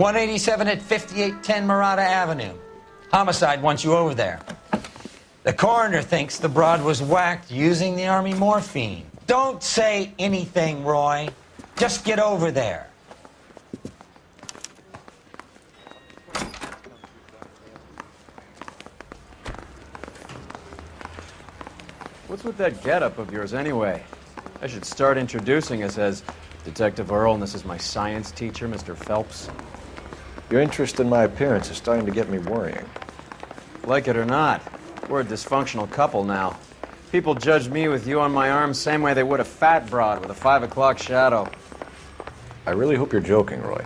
187 at 5810 Murata Avenue. Homicide wants you over there. The coroner thinks the broad was whacked using the Army morphine. Don't say anything, Roy. Just get over there. What's with that getup of yours anyway? I should start introducing us as Detective Earl, and this is my science teacher, Mr. Phelps. Your interest in my appearance is starting to get me worrying. Like it or not, we're a dysfunctional couple now. People judge me with you on my arm same way they would a fat broad with a 5 o'clock shadow. I really hope you're joking, Roy.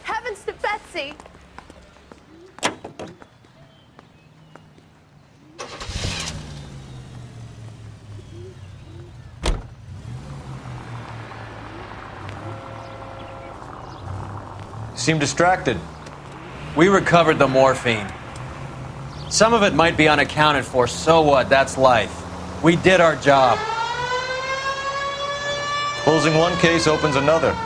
Heavens to Betsy! Seem distracted. We recovered the morphine. Some of it might be unaccounted for, so what? That's life. We did our job. Closing one case opens another.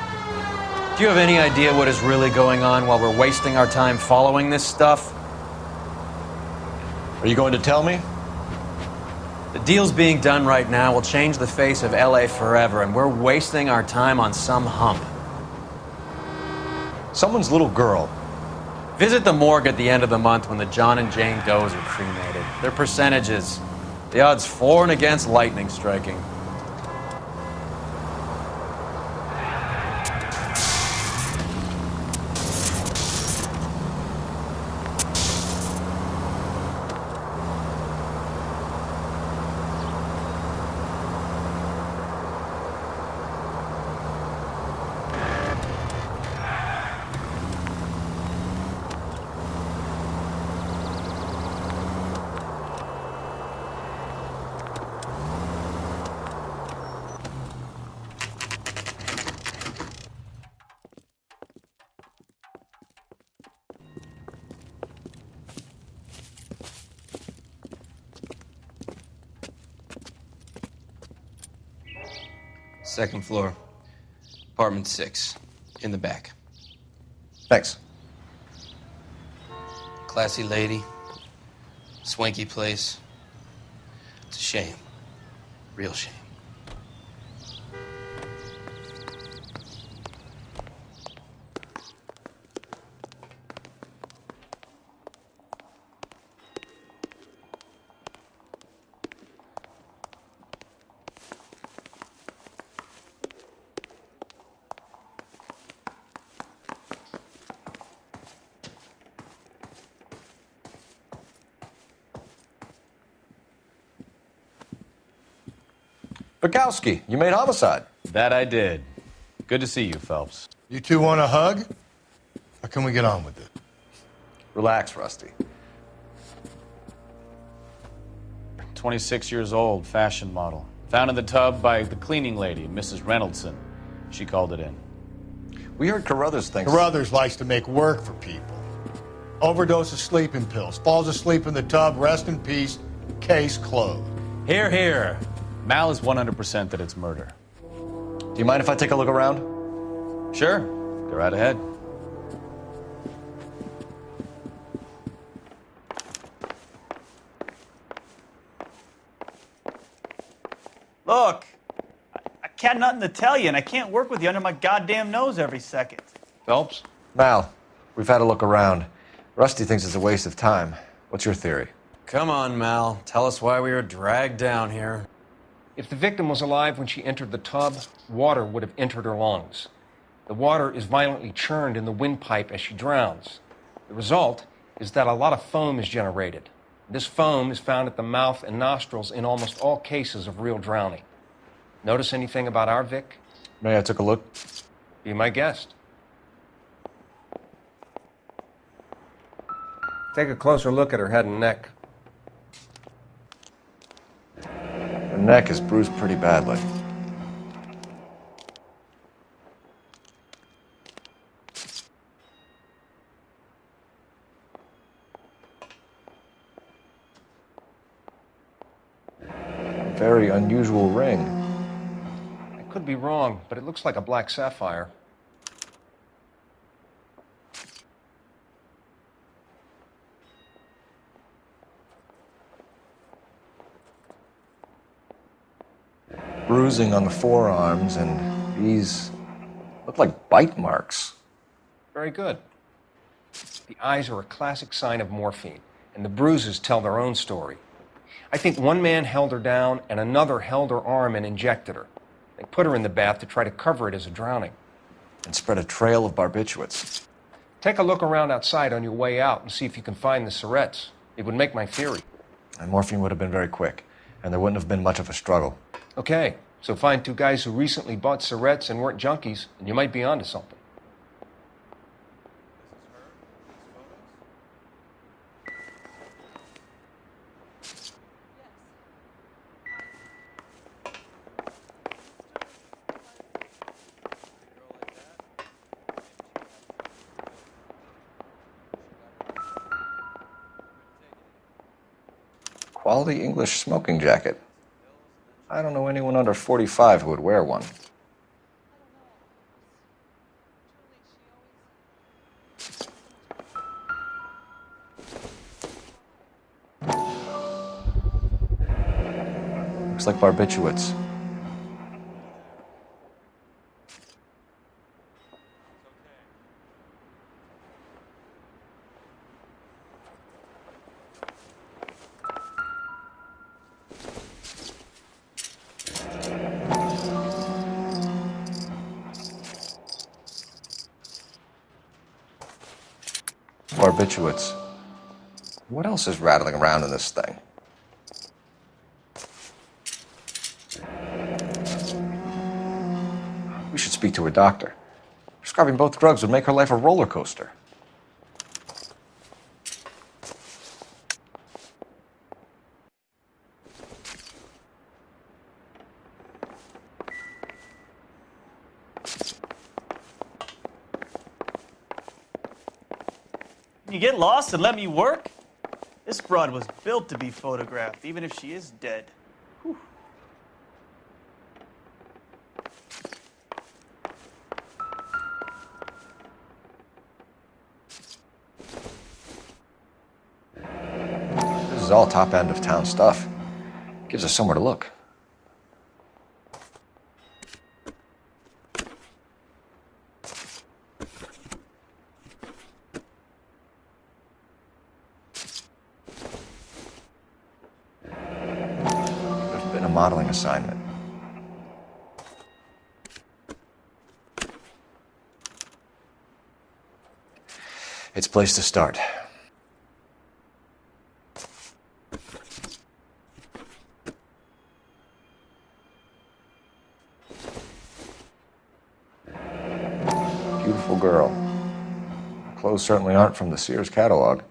Do you have any idea what is really going on while we're wasting our time following this stuff? Are you going to tell me? The deals being done right now will change the face of LA forever, and we're wasting our time on some hump. Someone's little girl. Visit the morgue at the end of the month when the John and Jane Does are cremated. Their percentages. The odds for and against lightning striking. Second floor, apartment 6, in the back. Thanks. Classy lady, swanky place. It's a shame, real shame. Bukowski, you made homicide. That I did. Good to see you, Phelps. You two want a hug? Or can we get on with it? Relax, Rusty. 26 years old, fashion model. Found in the tub by the cleaning lady, Mrs. Reynoldson. She called it in. We heard Carruthers thinks... Carruthers likes to make work for people. Overdose of sleeping pills. Falls asleep in the tub. Rest in peace. Case closed. Here, here. Mal is 100% that it's murder. Do you mind if I take a look around? Sure. Go right ahead. Look, I got nothing to tell you, and I can't work with you under my goddamn nose every second. Phelps? Mal, we've had a look around. Rusty thinks it's a waste of time. What's your theory? Come on, Mal. Tell us why we were dragged down here. If the victim was alive when she entered the tub, water would have entered her lungs. The water is violently churned in the windpipe as she drowns. The result is that a lot of foam is generated. This foam is found at the mouth and nostrils in almost all cases of real drowning. Notice anything about our Vic? May I take a look? Be my guest. Take a closer look at her head and neck. Her neck is bruised pretty badly. very unusual ring. I could be wrong, but it looks like a black sapphire. Bruising on the forearms, and these look like bite marks. Very good. The eyes are a classic sign of morphine, and the bruises tell their own story. I think one man held her down and another held her arm and injected her. They put her in the bath to try to cover it as a drowning. And spread a trail of barbiturates. Take a look around outside on your way out and see if you can find the syrettes. It would make my theory. And morphine would have been very quick, and there wouldn't have been much of a struggle. Okay, so find two guys who recently bought syrettes and weren't junkies, and you might be onto something. Quality English smoking jacket. I don't know anyone under 45 who would wear one. Looks like barbiturates. Barbiturates. What else is rattling around in this thing? We should speak to her doctor. Prescribing both drugs would make her life a roller coaster. You get lost and let me work? This broad was built to be photographed, even if she is dead. Whew. This is all top end of town stuff. Gives us somewhere to look. Modeling assignment. It's a place to start. Beautiful girl. Her clothes certainly aren't from the Sears catalog.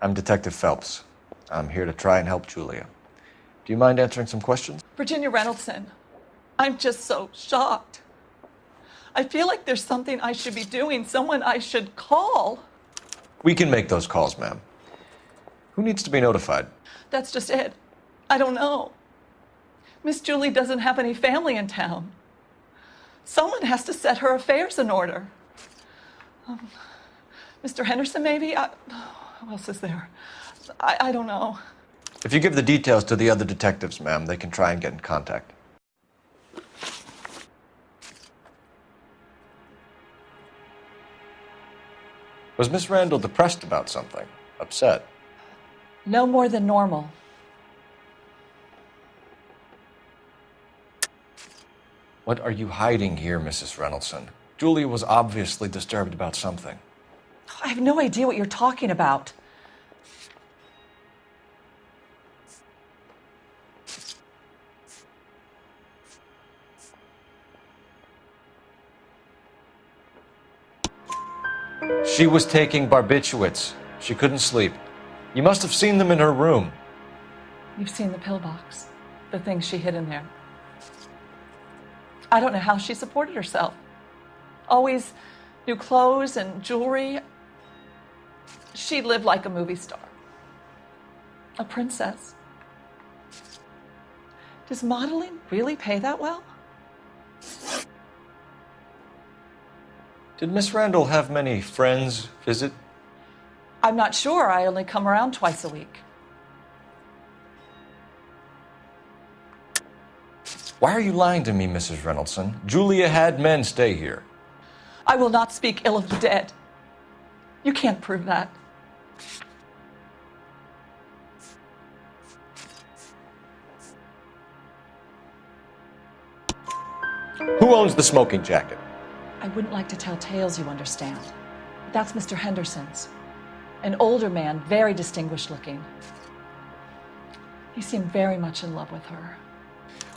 I'm Detective Phelps. I'm here to try and help Julia. Do you mind answering some questions? Virginia Reynoldson, I'm just so shocked. I feel like there's something I should be doing, someone I should call. We can make those calls, ma'am. Who needs to be notified? That's just it. I don't know. Miss Julie doesn't have any family in town. Someone has to set her affairs in order. Mr. Henderson, maybe? Who else is there? I don't know. If you give the details to the other detectives, ma'am, they can try and get in contact. Was Miss Randall depressed about something? Upset? No more than normal. What are you hiding here, Mrs. Reynoldson? Julia was obviously disturbed about something. I have no idea what you're talking about. She was taking barbiturates. She couldn't sleep. You must have seen them in her room. You've seen the pillbox, the things she hid in there. I don't know how she supported herself. Always new clothes and jewelry. She lived like a movie star, a princess. Does modeling really pay that well? Did Miss Randall have many friends visit? I'm not sure. I only come around twice a week. Why are you lying to me, Mrs. Reynoldson? Julia had men stay here. I will not speak ill of the dead. You can't prove that. Who owns the smoking jacket? I wouldn't like to tell tales, you understand. But that's Mr. Henderson's. An older man, very distinguished looking. He seemed very much in love with her.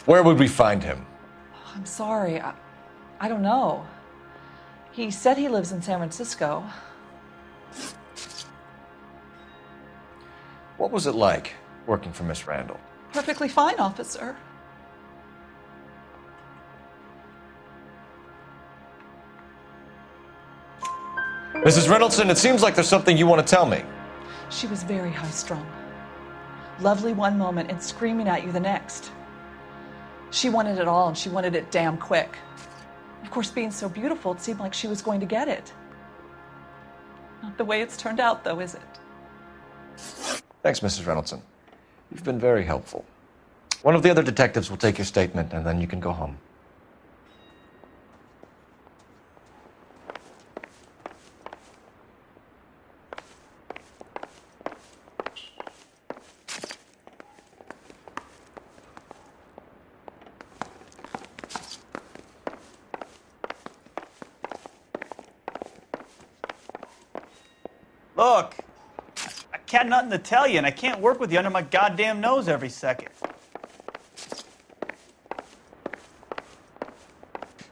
Where would we find him? I'm sorry, I don't know. He said he lives in San Francisco. What was it like working for Miss Randall? Perfectly fine, officer. Mrs. Reynoldson, it seems like there's something you want to tell me. She was very high-strung. Lovely one moment and screaming at you the next. She wanted it all, and she wanted it damn quick. Of course, being so beautiful, it seemed like she was going to get it. Not the way it's turned out, though, is it? Thanks, Mrs. Reynoldson. You've been very helpful. One of the other detectives will take your statement, and then you can go home. Look, I got nothing to tell you, and I can't work with you under my goddamn nose every second.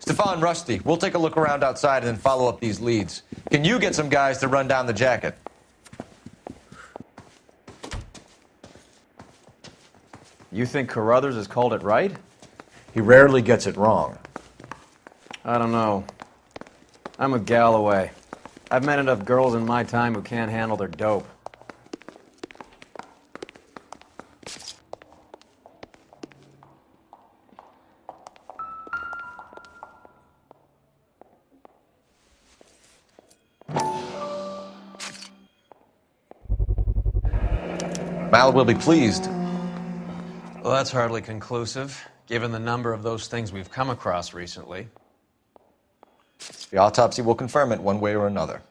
Stefan, Rusty, we'll take a look around outside and then follow up these leads. Can you get some guys to run down the jacket? You think Carruthers has called it right? He rarely gets it wrong. I don't know. I'm with Galloway. I've met enough girls in my time who can't handle their dope. Mal will be pleased. Well, that's hardly conclusive, given the number of those things we've come across recently. The autopsy will confirm it one way or another.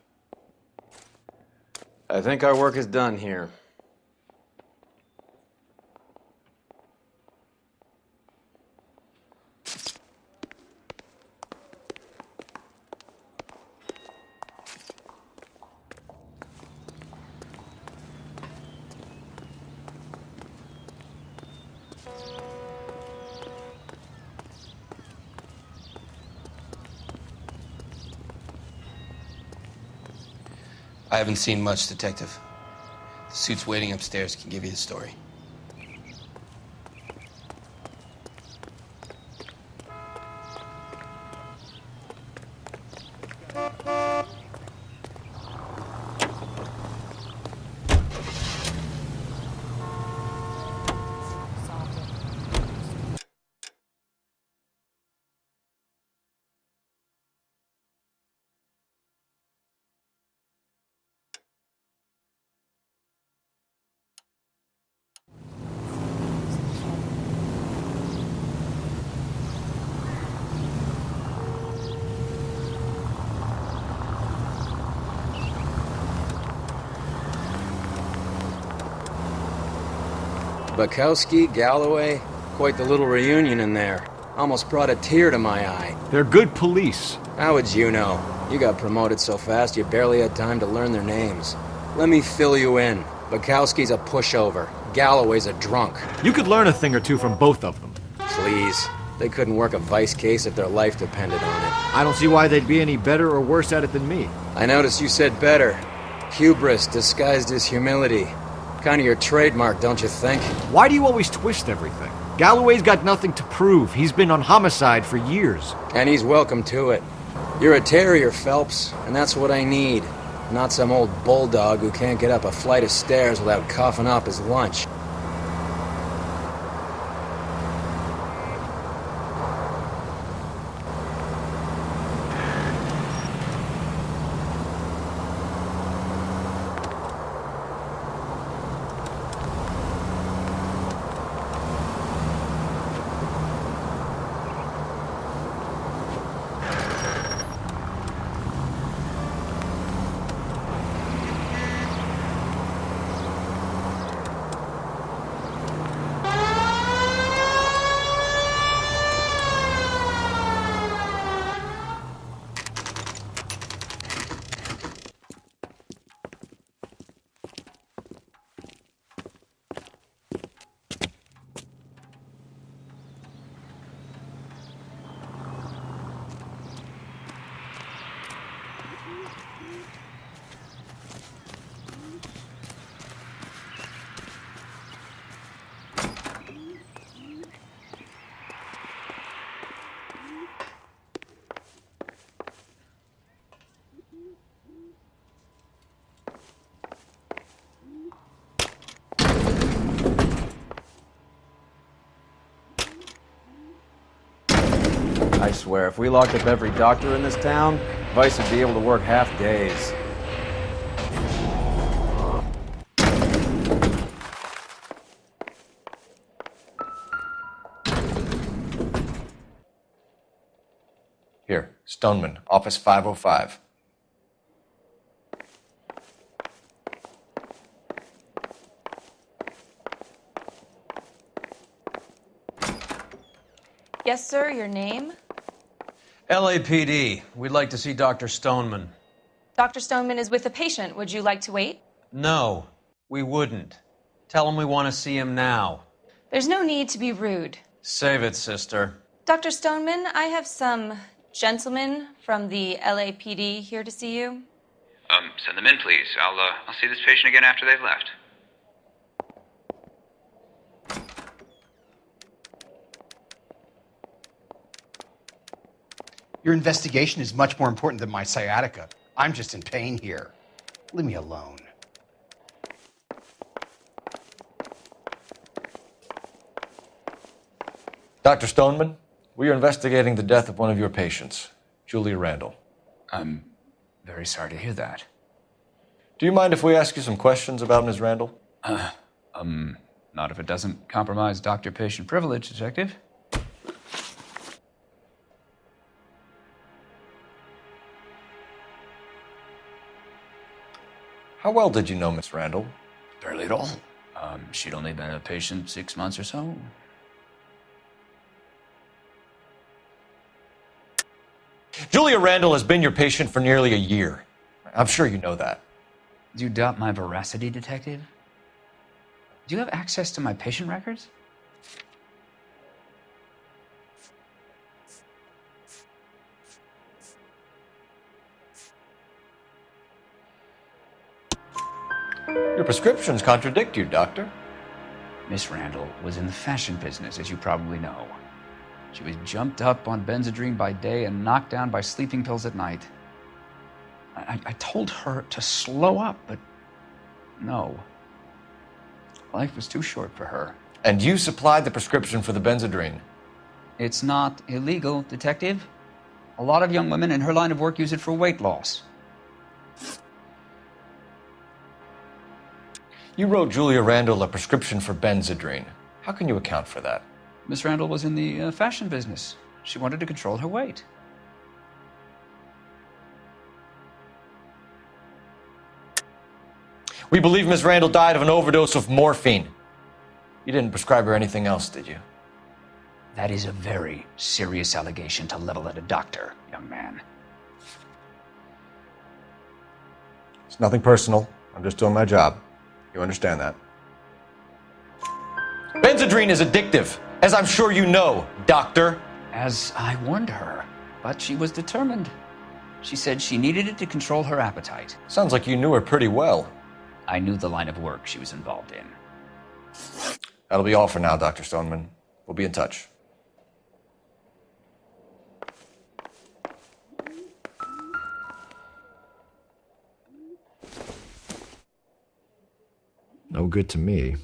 I think our work is done here. I haven't seen much, Detective. The suit's waiting upstairs can give you the story. Bukowski, Galloway, quite the little reunion in there. Almost brought a tear to my eye. They're good police. How would you know? You got promoted so fast you barely had time to learn their names. Let me fill you in. Bukowski's a pushover. Galloway's a drunk. You could learn a thing or two from both of them. Please. They couldn't work a vice case if their life depended on it. I don't see why they'd be any better or worse at it than me. I noticed you said better. Hubris disguised as humility. Kind of your trademark, don't you think? Why do you always twist everything? Galloway's got nothing to prove. He's been on homicide for years. And he's welcome to it. You're a terrier, Phelps, and that's what I need. Not some old bulldog who can't get up a flight of stairs without coughing up his lunch. I swear, if we locked up every doctor in this town, Vice would be able to work half days. Here, Stoneman, office 505. Yes, sir, your name? LAPD. We'd like to see Dr. Stoneman. Dr. Stoneman is with a patient. Would you like to wait? No, we wouldn't. Tell him we want to see him now. There's no need to be rude. Save it, sister. Dr. Stoneman, I have some gentlemen from the LAPD here to see you. Send them in, please. I'll see this patient again after they've left. Your investigation is much more important than my sciatica. I'm just in pain here. Leave me alone. Dr. Stoneman, we are investigating the death of one of your patients, Julia Randall. I'm very sorry to hear that. Do you mind if we ask you some questions about Ms. Randall? Not if it doesn't compromise doctor-patient privilege, Detective. How well did you know Miss Randall? Barely at all. She'd only been a patient 6 months or so. Julia Randall has been your patient for nearly a year. I'm sure you know that. Do you doubt my veracity, Detective? Do you have access to my patient records? Your prescriptions contradict you, Doctor. Miss Randall was in the fashion business, as you probably know. She was jumped up on Benzedrine by day and knocked down by sleeping pills at night. I told her to slow up, but no. Life was too short for her. And you supplied the prescription for the Benzedrine. It's not illegal, Detective. A lot of young women in her line of work use it for weight loss. You wrote Julia Randall a prescription for Benzedrine. How can you account for that? Miss Randall was in the fashion business. She wanted to control her weight. We believe Miss Randall died of an overdose of morphine. You didn't prescribe her anything else, did you? That is a very serious allegation to level at a doctor, young man. It's nothing personal. I'm just doing my job. You understand that? Benzedrine is addictive, as I'm sure you know, Doctor. as I warned her, but she was determined. She said she needed it to control her appetite. Sounds like you knew her pretty well. I knew the line of work she was involved in. That'll be all for now, Dr. Stoneman. We'll be in touch. No good to me.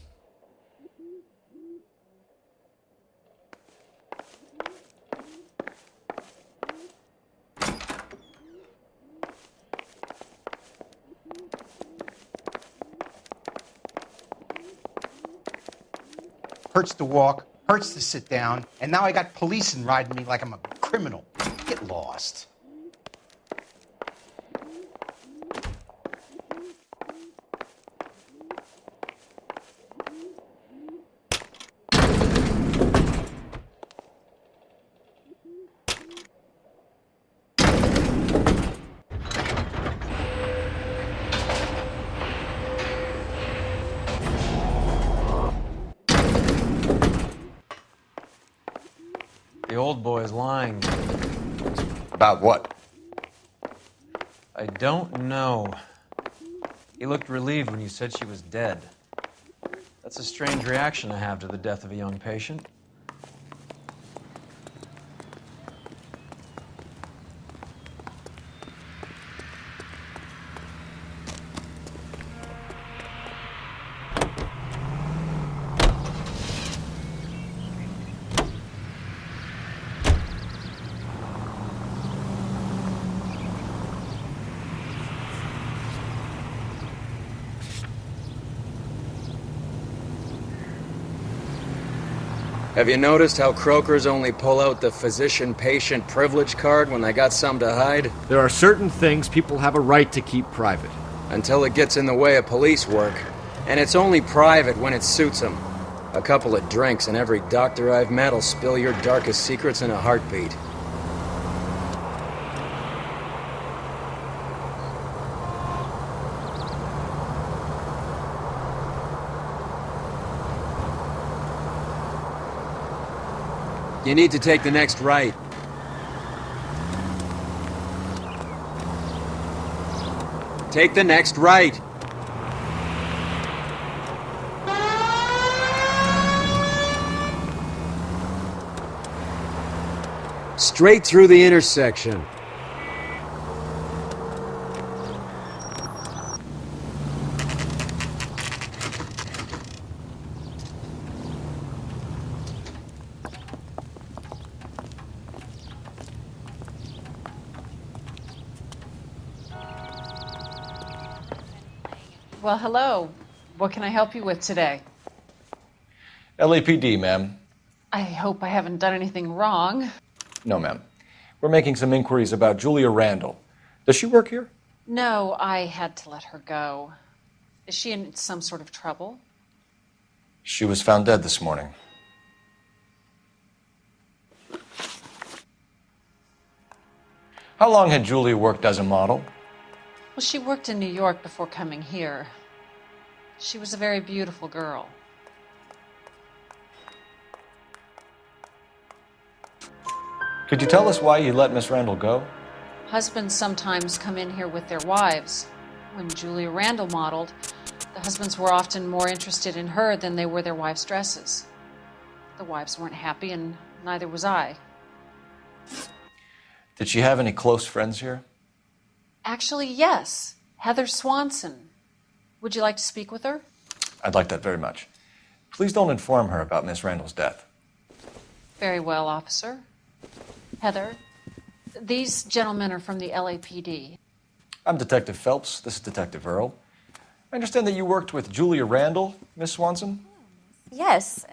Hurts to walk, hurts to sit down, and now I got policemen riding me like I'm a criminal. Get lost. The old boy's lying. About what? I don't know. He looked relieved when you said she was dead. That's a strange reaction to have to the death of a young patient. Have you noticed how croakers only pull out the physician-patient privilege card when they got something to hide? There are certain things people have a right to keep private. Until it gets in the way of police work. And it's only private when it suits them. A couple of drinks and every doctor I've met will spill your darkest secrets in a heartbeat. You need to take the next right. Take the next right. Straight through the intersection. Well, hello. What can I help you with today? LAPD, ma'am. I hope I haven't done anything wrong. No, ma'am. We're making some inquiries about Julia Randall. Does she work here? No, I had to let her go. Is she in some sort of trouble? She was found dead this morning. How long had Julia worked as a model? Well, she worked in New York before coming here. She was a very beautiful girl. Could you tell us why you let Miss Randall go? Husbands sometimes come in here with their wives. When Julia Randall modeled, the husbands were often more interested in her than they were their wives' dresses. The wives weren't happy, and neither was I. Did she have any close friends here? Actually, yes. Heather Swanson. Would you like to speak with her? I'd like that very much. Please don't inform her about Miss Randall's death. Very well, officer. Heather, these gentlemen are from the LAPD. I'm Detective Phelps. This is Detective Earl. I understand that you worked with Julia Randall, Miss Swanson? Yes.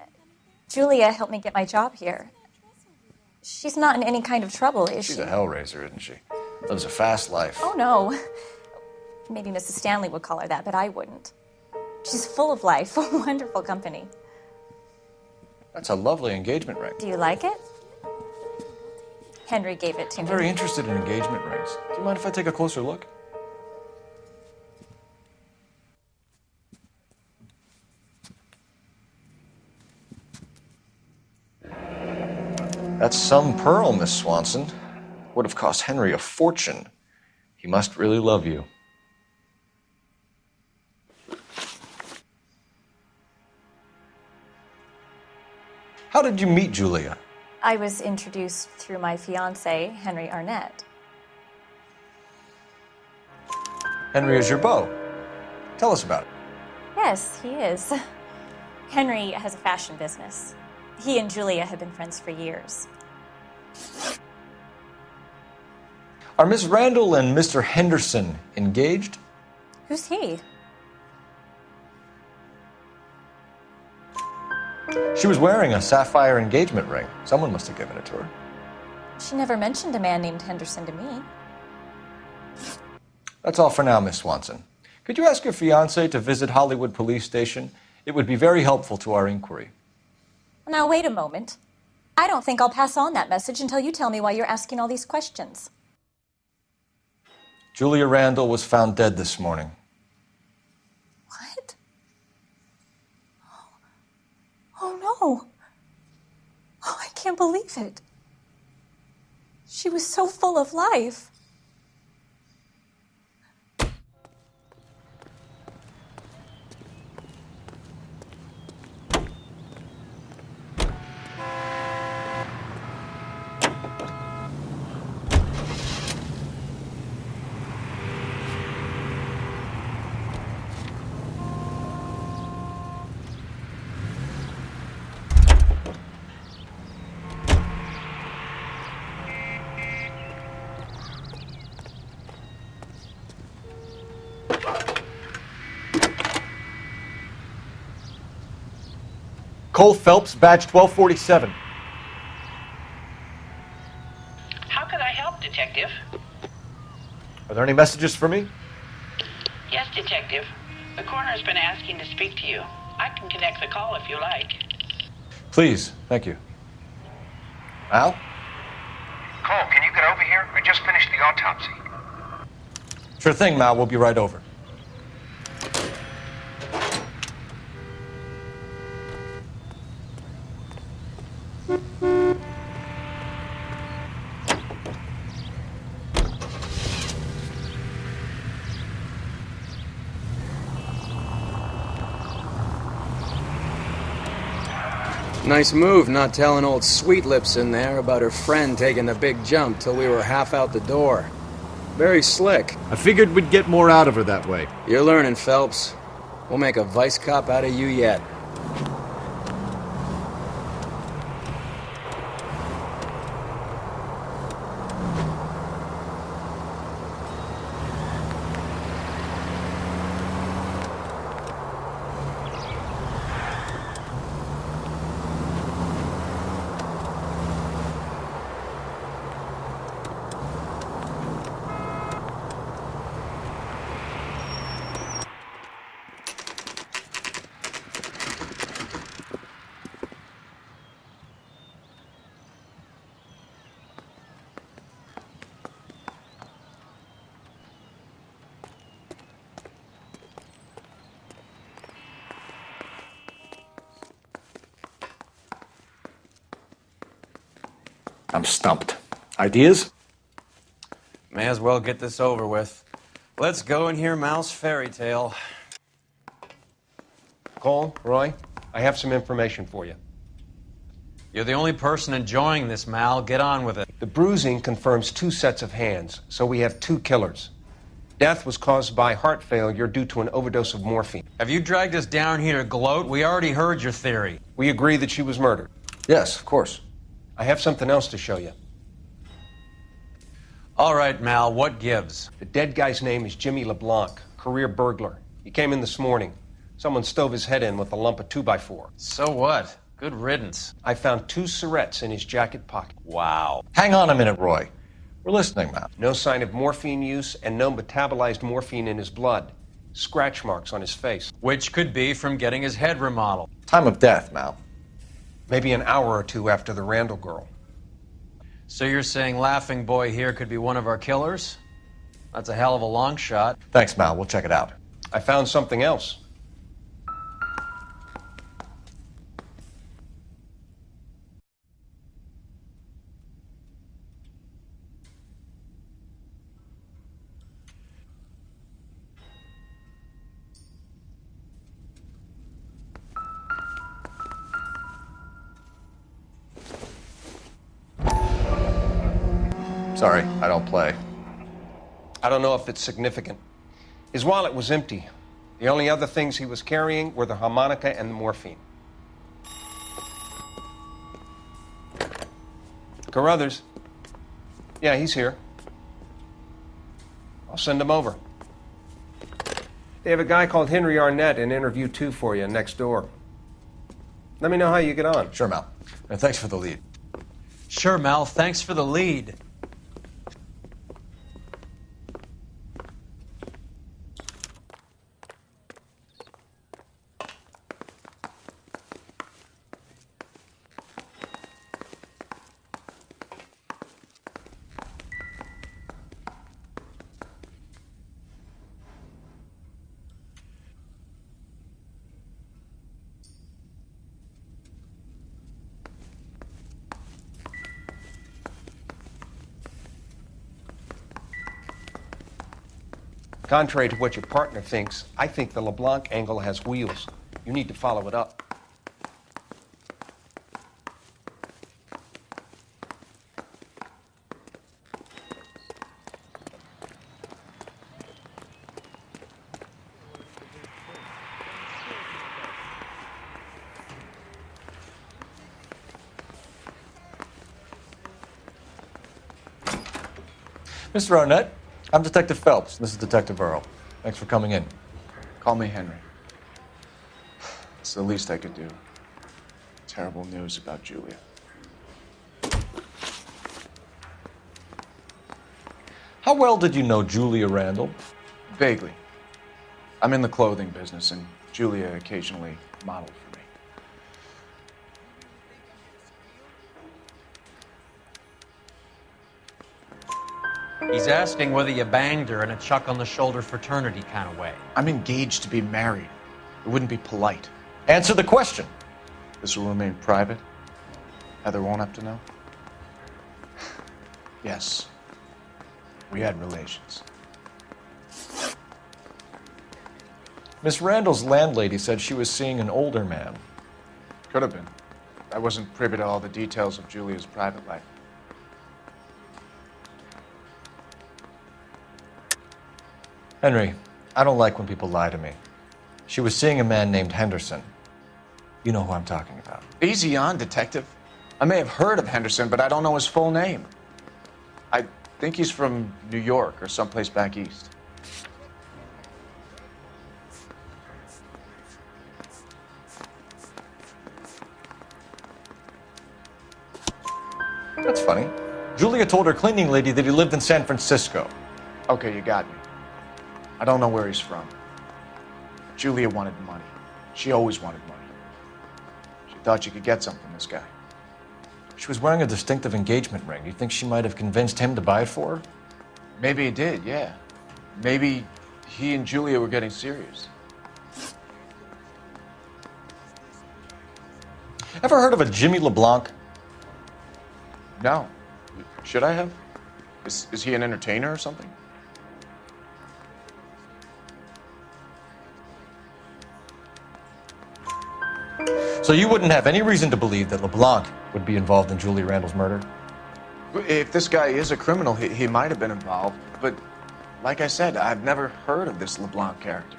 Julia helped me get my job here. She's not in any kind of trouble, is she? She's a hellraiser, isn't she? Lives a fast life. Oh, no. Maybe Mrs. Stanley would call her that, but I wouldn't. She's full of life, wonderful company. That's a lovely engagement ring. Do you like it? Henry gave it to me. I'm very interested in engagement rings. Do you mind if I take a closer look? That's some pearl, Miss Swanson. Would have cost Henry a fortune. He must really love you. How did you meet Julia? I was introduced through my fiance, Henry Arnett. Henry is your beau. Tell us about it. Yes, he is. Henry has a fashion business. He and Julia have been friends for years. Are Miss Randall and Mr. Henderson engaged? Who's he? She was wearing a sapphire engagement ring. Someone must have given it to her. She never mentioned a man named Henderson to me. That's all for now, Miss Swanson. Could you ask your fiancé to visit Hollywood Police Station? It would be very helpful to our inquiry. Now, wait a moment. I don't think I'll pass on that message until you tell me why you're asking all these questions. Julia Randall was found dead this morning. What? Oh, no. Oh, I can't believe it. She was so full of life. Cole Phelps, badge 1247. How can I help, Detective? Are there any messages for me? Yes, Detective. The coroner's been asking to speak to you. I can connect the call if you like. Please, thank you. Al? Cole, can you get over here? I just finished the autopsy. Sure thing, Mal. We'll be right over. Nice move not telling old Sweet Lips in there about her friend taking the big jump till we were half out the door. Very slick. I figured we'd get more out of her that way. You're learning, Phelps. We'll make a vice cop out of you yet. I'm stumped. Ideas? May as well get this over with. Let's go and hear Mal's fairy tale. Cole, Roy, I have some information for you. You're the only person enjoying this, Mal. Get on with it. The bruising confirms 2 sets of hands, so we have 2 killers. Death was caused by heart failure due to an overdose of morphine. Have you dragged us down here to gloat? We already heard your theory. We agree that she was murdered. Yes, of course. I have something else to show you. All right, Mal, what gives? The dead guy's name is Jimmy LeBlanc, career burglar. He came in this morning. Someone stove his head in with a lump of 2x4. So what? Good riddance. I found 2 syrettes in his jacket pocket. Wow. Hang on a minute, Roy. We're listening, Mal. No sign of morphine use and no metabolized morphine in his blood. Scratch marks on his face. Which could be from getting his head remodeled. Time of death, Mal. Maybe an hour or 2 after the Randall girl. So you're saying Laughing Boy here could be one of our killers? That's a hell of a long shot. Thanks, Mal. We'll check it out. I found something else. Sorry, I don't play. I don't know if it's significant. His wallet was empty. The only other things he was carrying were the harmonica and the morphine. Carruthers. Yeah, he's here. I'll send him over. They have a guy called Henry Arnett in interview 2 for you next door. Let me know how you get on. Sure, Mel. And thanks for the lead. Sure, Mel. Thanks for the lead. Contrary to what your partner thinks, I think the LeBlanc angle has wheels. You need to follow it up. Mr. Arnett, I'm Detective Phelps. This is Detective Earl. Thanks for coming in. Call me Henry. It's the least I could do. Terrible news about Julia. How well did you know Julia Randall? Vaguely. I'm in the clothing business, and Julia occasionally modeled for me. He's asking whether you banged her in a chuck on the shoulder fraternity kind of way. I'm engaged to be married. It wouldn't be polite. Answer the question. This will remain private. Heather won't have to know. Yes. We had relations. Miss Randall's landlady said she was seeing an older man. Could have been. I wasn't privy to all the details of Julia's private life. Henry, I don't like when people lie to me. She was seeing a man named Henderson. You know who I'm talking about. Easy on, Detective. I may have heard of Henderson, but I don't know his full name. I think he's from New York or someplace back east. That's funny. Julia told her cleaning lady that he lived in San Francisco. Okay, you got me. I don't know where he's from. Julia wanted money. She always wanted money. She thought she could get something from this guy. She was wearing a distinctive engagement ring. Do you think she might have convinced him to buy it for her? Maybe he did, yeah. Maybe he and Julia were getting serious. Ever heard of a Jimmy LeBlanc? No. Should I have? Is he an entertainer or something? So you wouldn't have any reason to believe that LeBlanc would be involved in Julia Randall's murder? If this guy is a criminal, he might have been involved. But like I said, I've never heard of this LeBlanc character.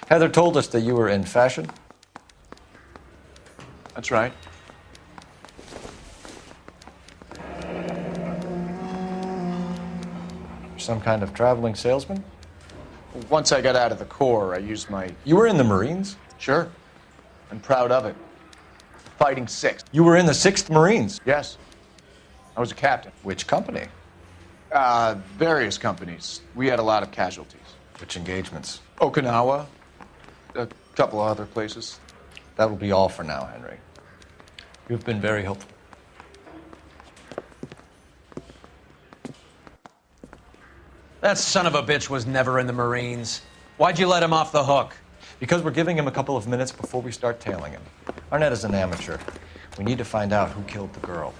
Heather told us that you were in fashion. That's right. Some kind of traveling salesman? Once I got out of the Corps, I used my... You were in the Marines? Sure. I'm proud of it. Fighting 6th. You were in the 6th Marines? Yes. I was a captain. Which company? Various companies. We had a lot of casualties. Which engagements? Okinawa. A couple of other places. That will be all for now, Henry. You've been very helpful. That son of a bitch was never in the Marines. Why'd you let him off the hook? Because we're giving him a couple of minutes before we start tailing him. Arnett is an amateur. We need to find out who killed the girl.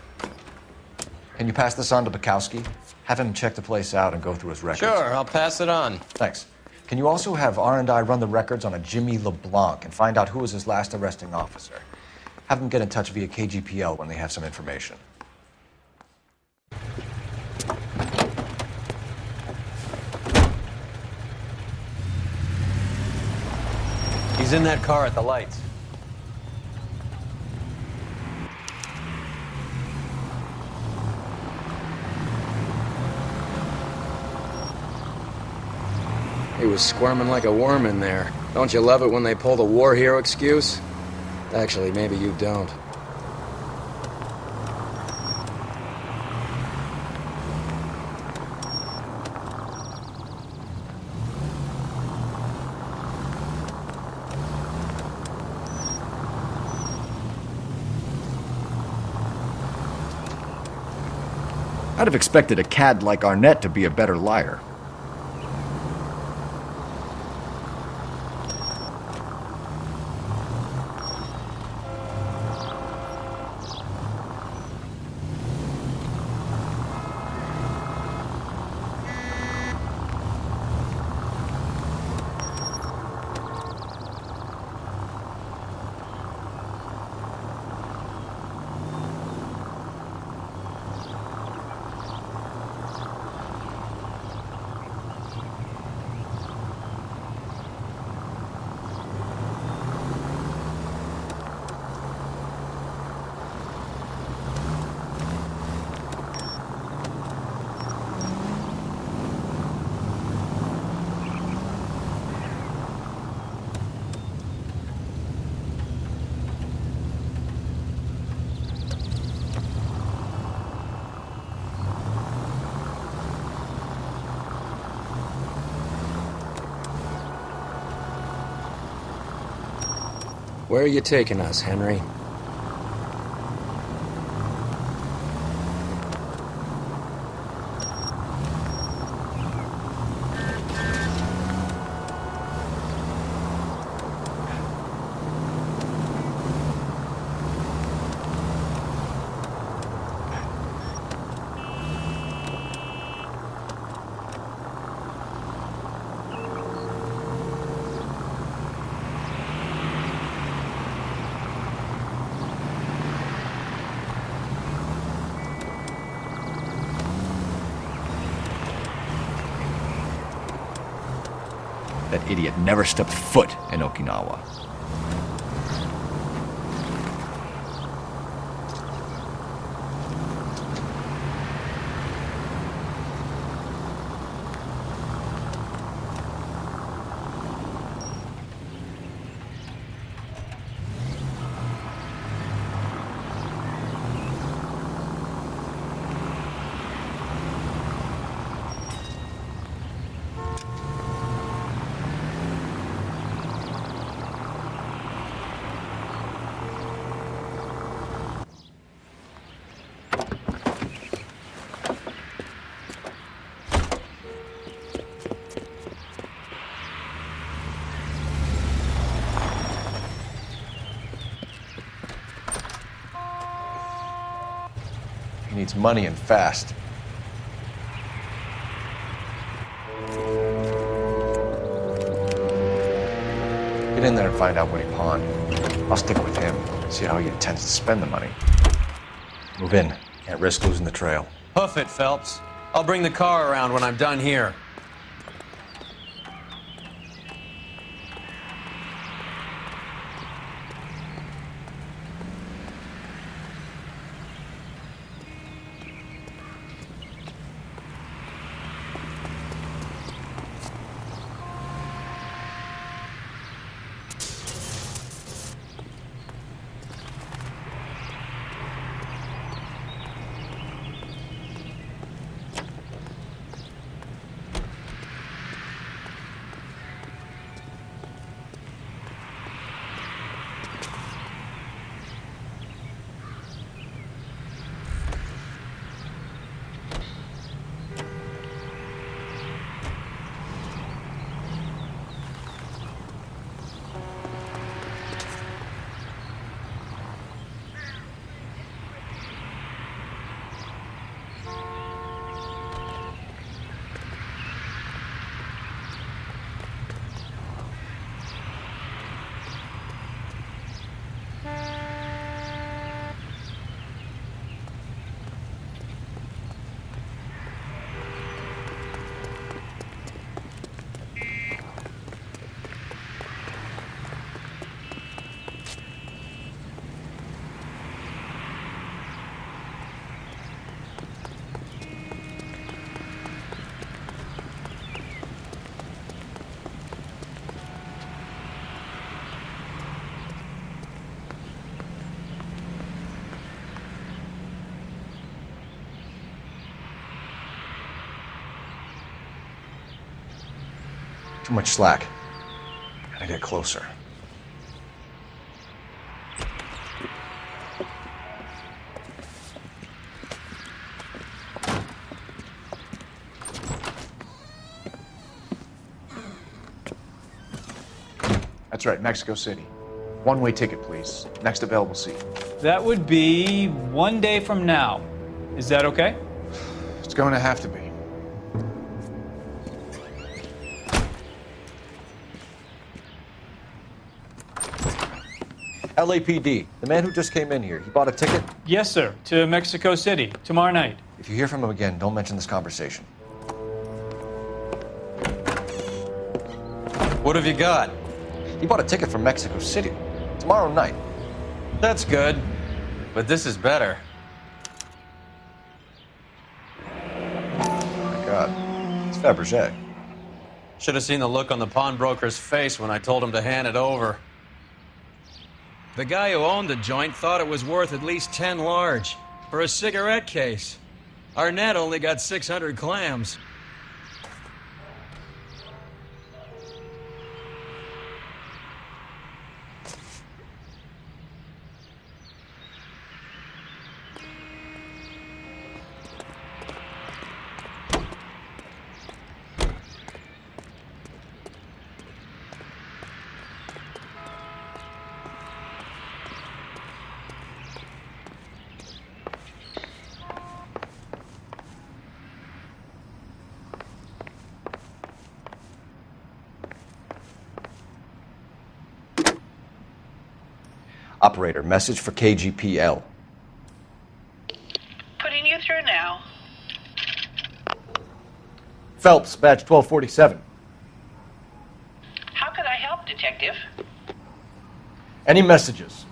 Can you pass this on to Bukowski? Have him check the place out and go through his records. Sure, I'll pass it on. Thanks. Can you also have R&I run the records on a Jimmy LeBlanc and find out who was his last arresting officer? Have them get in touch via KGPL when they have some information. He's in that car at the lights. He was squirming like a worm in there. Don't you love it when they pull the war hero excuse? Actually, maybe you don't. I'd have expected a cad like Arnett to be a better liar. Where are you taking us, Henry? That idiot never stepped foot in Okinawa. He needs money and fast. Get in there and find out what he pawned. I'll stick with him, see how he intends to spend the money. Move in. Can't risk losing the trail. Hoof it, Phelps. I'll bring the car around when I'm done here. Too much slack. Gotta get closer. That's right, Mexico City. One-way ticket, please. Next available seat. That would be 1 day from now. Is that okay? It's going to have to be. LAPD, the man who just came in here, he bought a ticket? Yes, sir. To Mexico City, tomorrow night. If you hear from him again, don't mention this conversation. What have you got? He bought a ticket for Mexico City. Tomorrow night. That's good. But this is better. Oh my God. It's Fabergé. Should have seen the look on the pawnbroker's face when I told him to hand it over. The guy who owned the joint thought it was worth at least 10 large for a cigarette case. Arnett only got 600 clams. Operator, message for KGPL. Putting you through now. Phelps, badge 1247. How could I help, Detective? Any messages?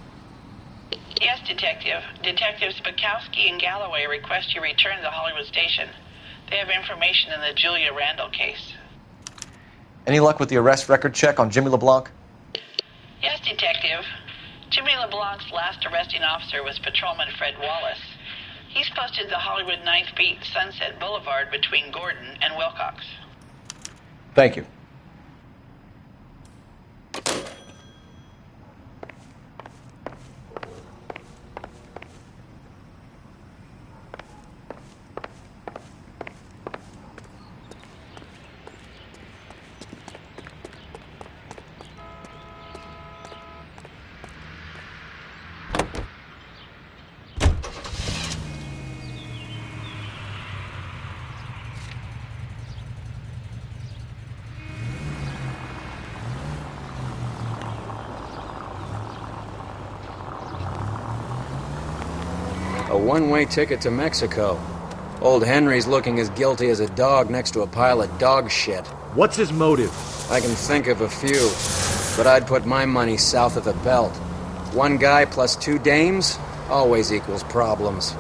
Yes, Detective. Detectives Bukowski and Galloway request you return to the Hollywood station. They have information in the Julia Randall case. Any luck with the arrest record check on Jimmy LeBlanc? Yes, Detective. Jimmy LeBlanc's last arresting officer was Patrolman Fred Wallace. He's posted the Hollywood 9th Beat Sunset Boulevard between Gordon and Wilcox. Thank you. A one-way ticket to Mexico. Old Henry's looking as guilty as a dog next to a pile of dog shit. What's his motive? I can think of a few, but I'd put my money south of the belt. One guy plus 2 dames always equals problems.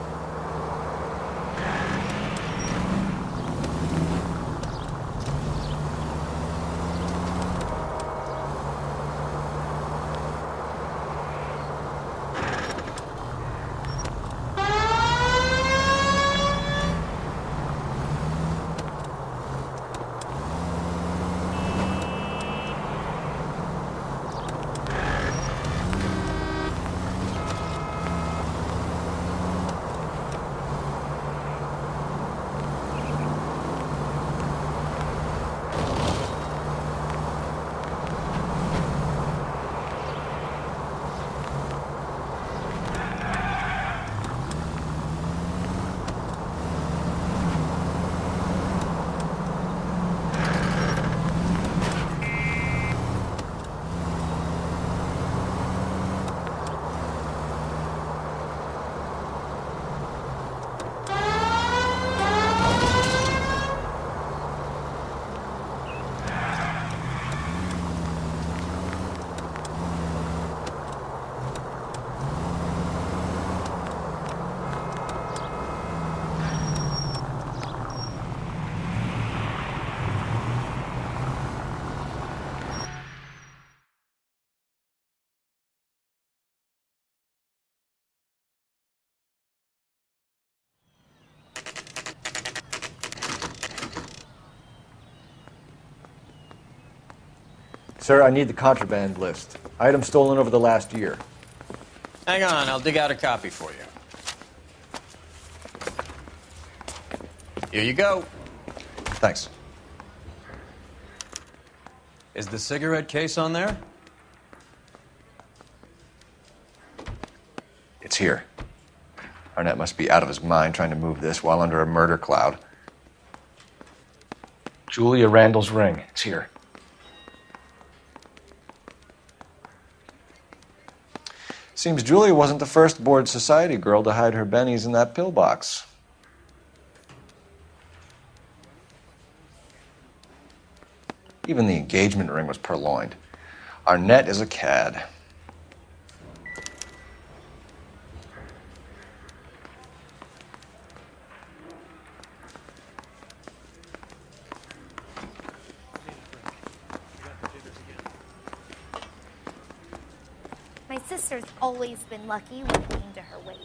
Sir, I need the contraband list. Items stolen over the last year. Hang on, I'll dig out a copy for you. Here you go. Thanks. Is the cigarette case on there? It's here. Arnett must be out of his mind trying to move this while under a murder cloud. Julia Randall's ring. It's here. Seems Julia wasn't the first bored society girl to hide her bennies in that pillbox. Even the engagement ring was purloined. Arnett is a cad. My sister's always been lucky when it came to her weight.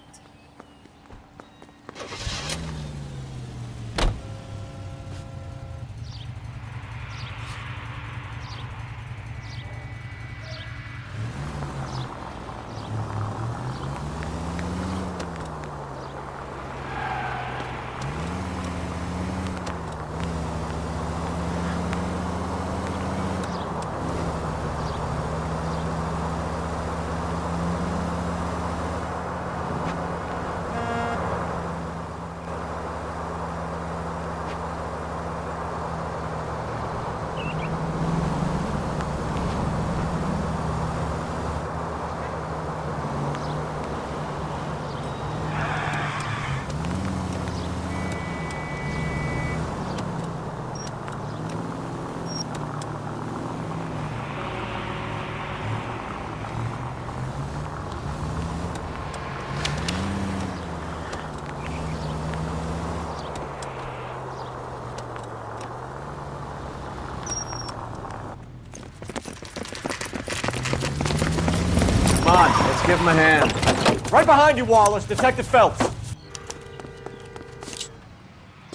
Come on, let's give him a hand. Right behind you, Wallace. Detective Phelps.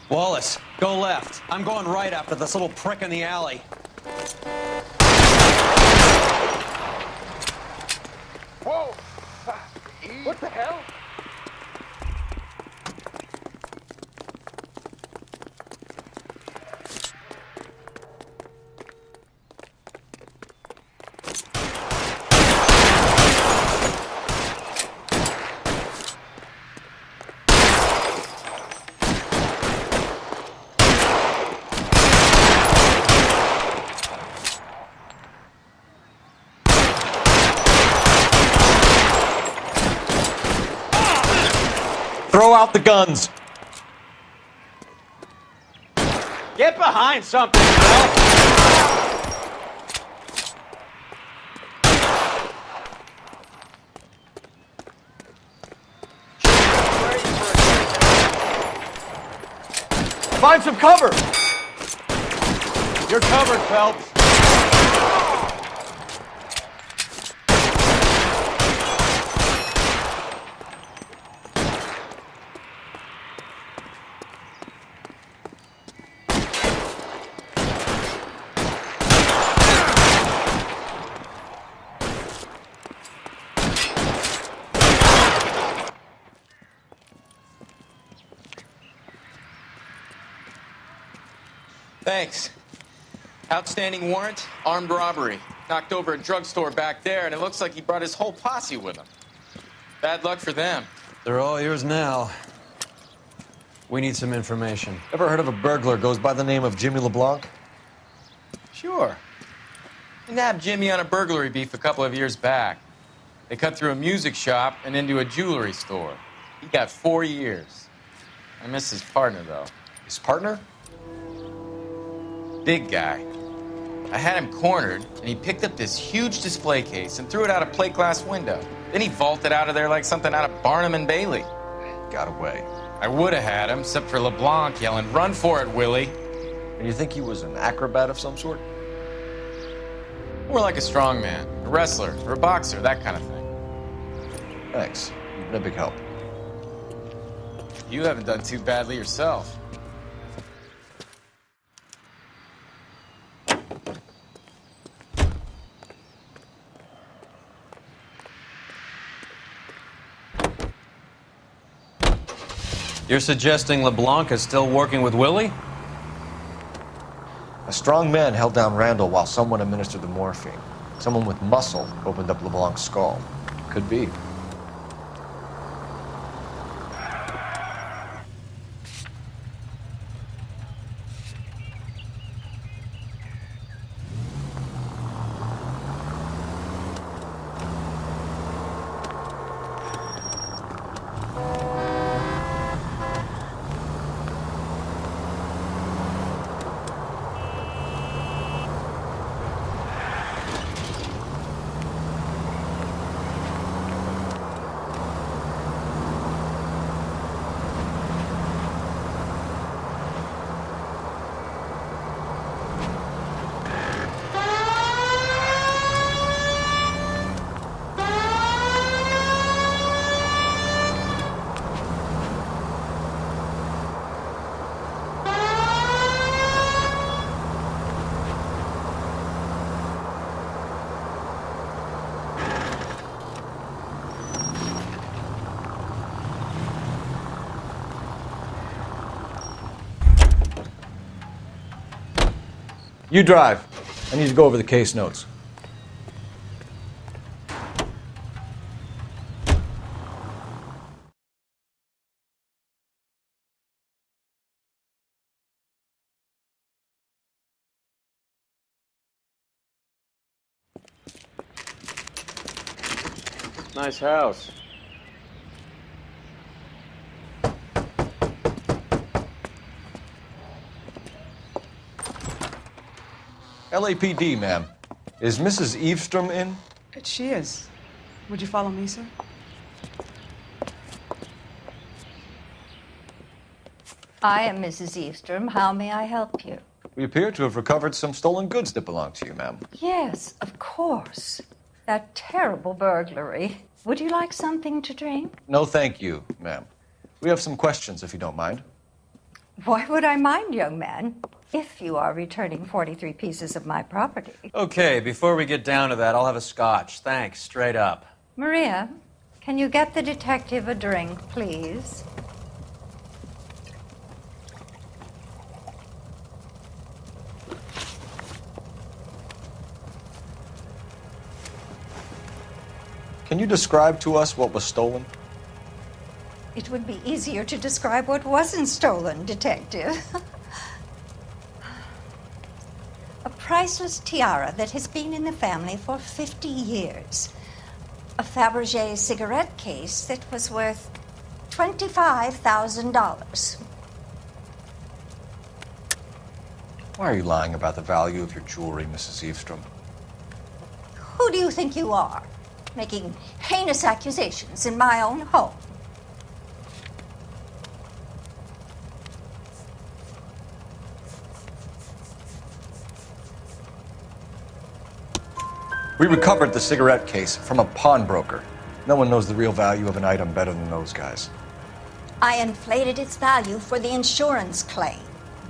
Wallace, go left. I'm going right after this little prick in the alley. Whoa! What the hell? Throw out the guns. Get behind something, Phil. Find some cover. You're covered, Phelps. Thanks. Outstanding warrant, armed robbery. Knocked over a drugstore back there, and it looks like he brought his whole posse with him. Bad luck for them. They're all yours now. We need some information. Ever heard of a burglar goes by the name of Jimmy LeBlanc? Sure. We nabbed Jimmy on a burglary beef a couple of years back. They cut through a music shop and into a jewelry store. He got 4 years. I miss his partner, though. His partner? Big guy. I had him cornered, and he picked up this huge display case and threw it out a plate glass window. Then he vaulted out of there like something out of Barnum and Bailey. Got away. I would have had him, except for LeBlanc yelling, "Run for it, Willie!" And you think he was an acrobat of some sort? More like a strongman, a wrestler, or a boxer, that kind of thing. Thanks. You've been a big help. You haven't done too badly yourself. You're suggesting LeBlanc is still working with Willie? A strong man held down Randall while someone administered the morphine. Someone with muscle opened up LeBlanc's skull. Could be. You drive. I need to go over the case notes. Nice house. LAPD, ma'am. Is Mrs. Eavestrom in? She is. Would you follow me, sir? I am Mrs. Eavestrom. How may I help you? We appear to have recovered some stolen goods that belong to you, ma'am. Yes, of course. That terrible burglary. Would you like something to drink? No, thank you, ma'am. We have some questions, if you don't mind. Why would I mind, young man, if you are returning 43 pieces of my property? Okay, before we get down to that, I'll have a scotch. Thanks, straight up. Maria, can you get the detective a drink, please? Can you describe to us what was stolen? It would be easier to describe what wasn't stolen, Detective. A priceless tiara that has been in the family for 50 years. A Fabergé cigarette case that was worth $25,000. Why are you lying about the value of your jewelry, Mrs. Eavestrom? Who do you think you are, making heinous accusations in my own home? We recovered the cigarette case from a pawnbroker. No one knows the real value of an item better than those guys. I inflated its value for the insurance claim.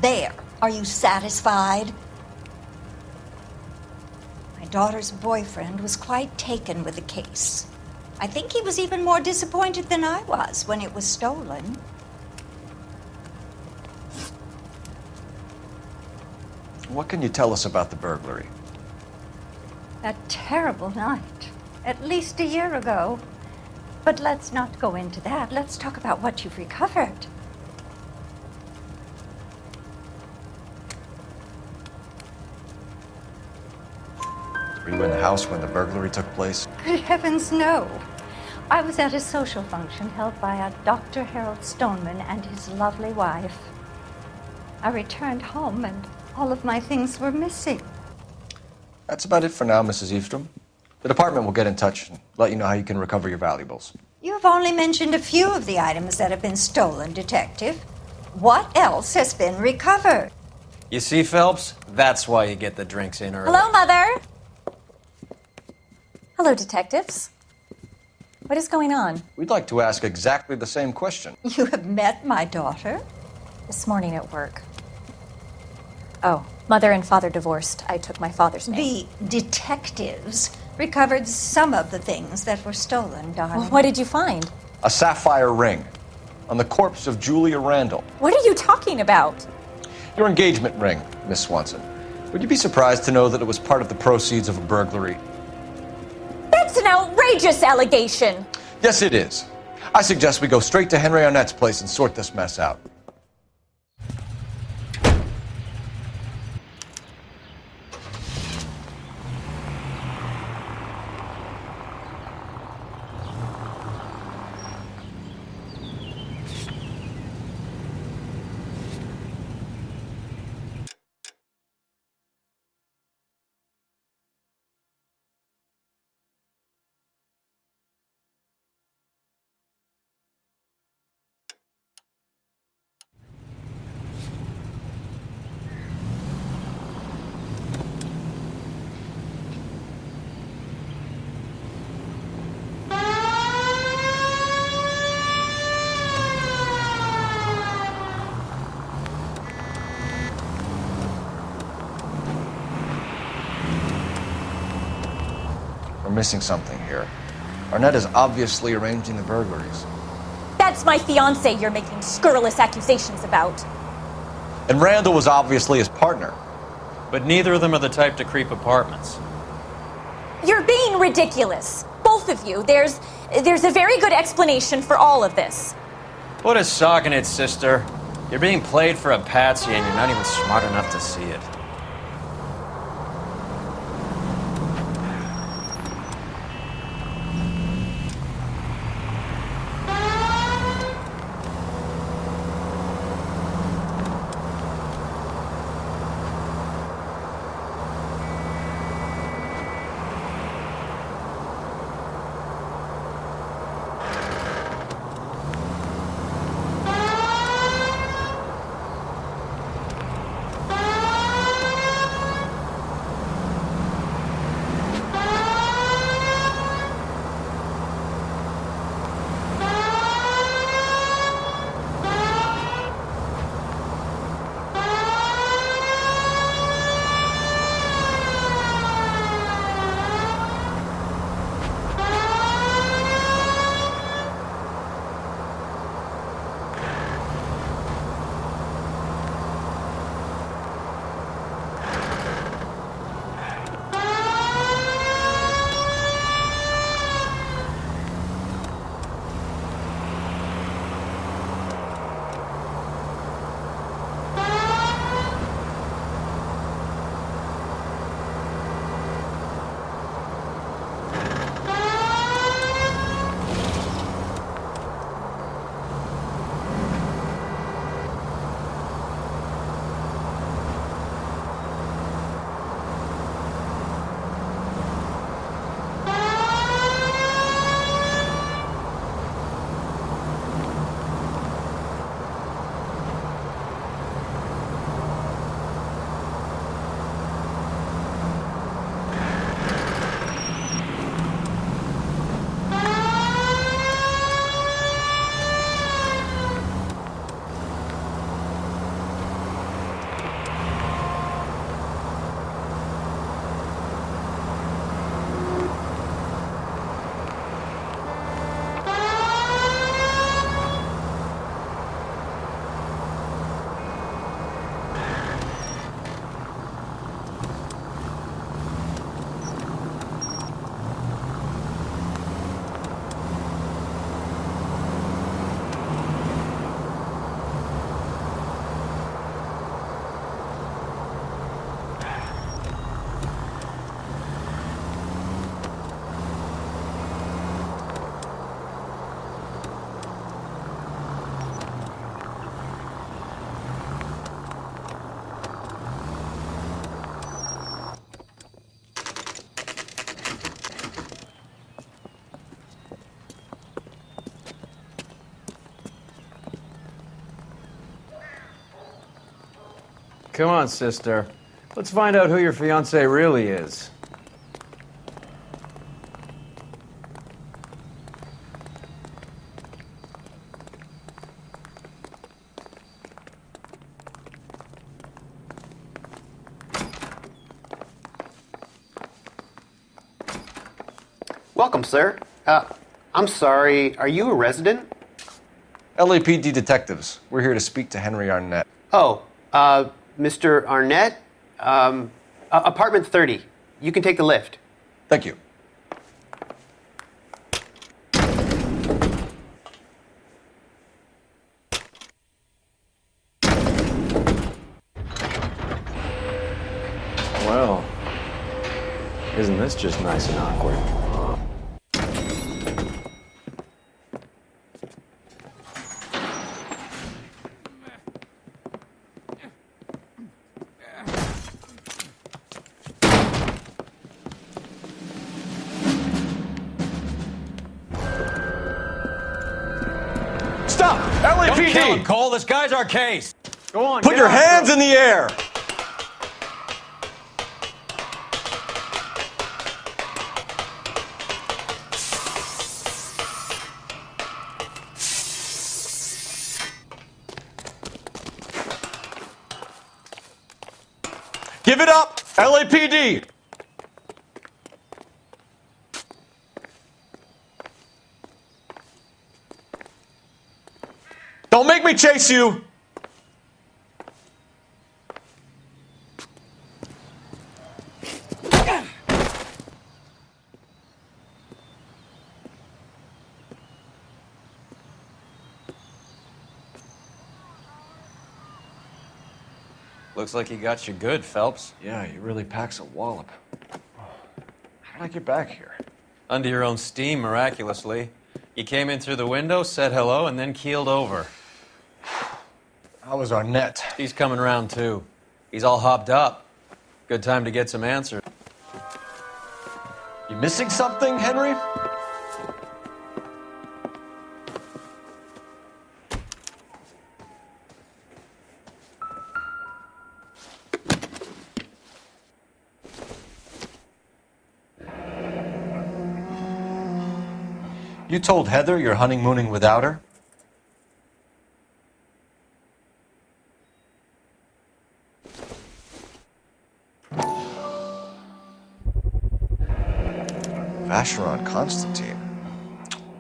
There. Are you satisfied? My daughter's boyfriend was quite taken with the case. I think he was even more disappointed than I was when it was stolen. What can you tell us about the burglary? That terrible night, at least a year ago. But let's not go into that. Let's talk about what you've recovered. Were you in the house when the burglary took place? Good heavens, no. I was at a social function held by a Dr. Harold Stoneman and his lovely wife. I returned home and all of my things were missing. That's about it for now, Mrs. Eavestrom. The department will get in touch and let you know how you can recover your valuables. You have only mentioned a few of the items that have been stolen, Detective. What else has been recovered? You see, Phelps? That's why you get the drinks in early. Hello, Mother. Hello, detectives. What is going on? We'd like to ask exactly the same question. You have met my daughter? This morning at work. Oh, mother and father divorced. I took my father's name. The detectives recovered some of the things that were stolen, darling. Well, what did you find? A sapphire ring. on the corpse of Julia Randall. What are you talking about? Your engagement ring, Miss Swanson. Would you be surprised to know that it was part of the proceeds of a burglary? That's an outrageous allegation. Yes, it is. I suggest we go straight to Henry Arnett's place and sort this mess out. We're missing something here. Arnett is obviously arranging the burglaries. That's my fiance you're making scurrilous accusations about. And Randall was obviously his partner. But neither of them are the type to creep apartments. You're being ridiculous. Both of you. There's a very good explanation for all of this. Put a sock in it, sister. You're being played for a patsy and you're not even smart enough to see it. Come on, sister. Let's find out who your fiancé really is. Welcome, sir. I'm sorry, are you a resident? LAPD detectives. We're here to speak to Henry Arnett. Oh, Mr. Arnett? Apartment 30. You can take the lift. Thank you. Well, isn't this just nice and awkward? Stop! Don't kill LAPD! him, Cole. This guy's our case. Go on. Put your hands in the air! Give it up, LAPD! Don't make me chase you! Looks like he got you good, Phelps. Yeah, he really packs a wallop. How'd I get back here? Under your own steam, miraculously. You came in through the window, said hello, and then keeled over. How was Arnett? He's coming round, too. He's all hopped up. Good time to get some answers. You missing something, Henry? You told Heather you're honeymooning without her? Vacheron Constantine.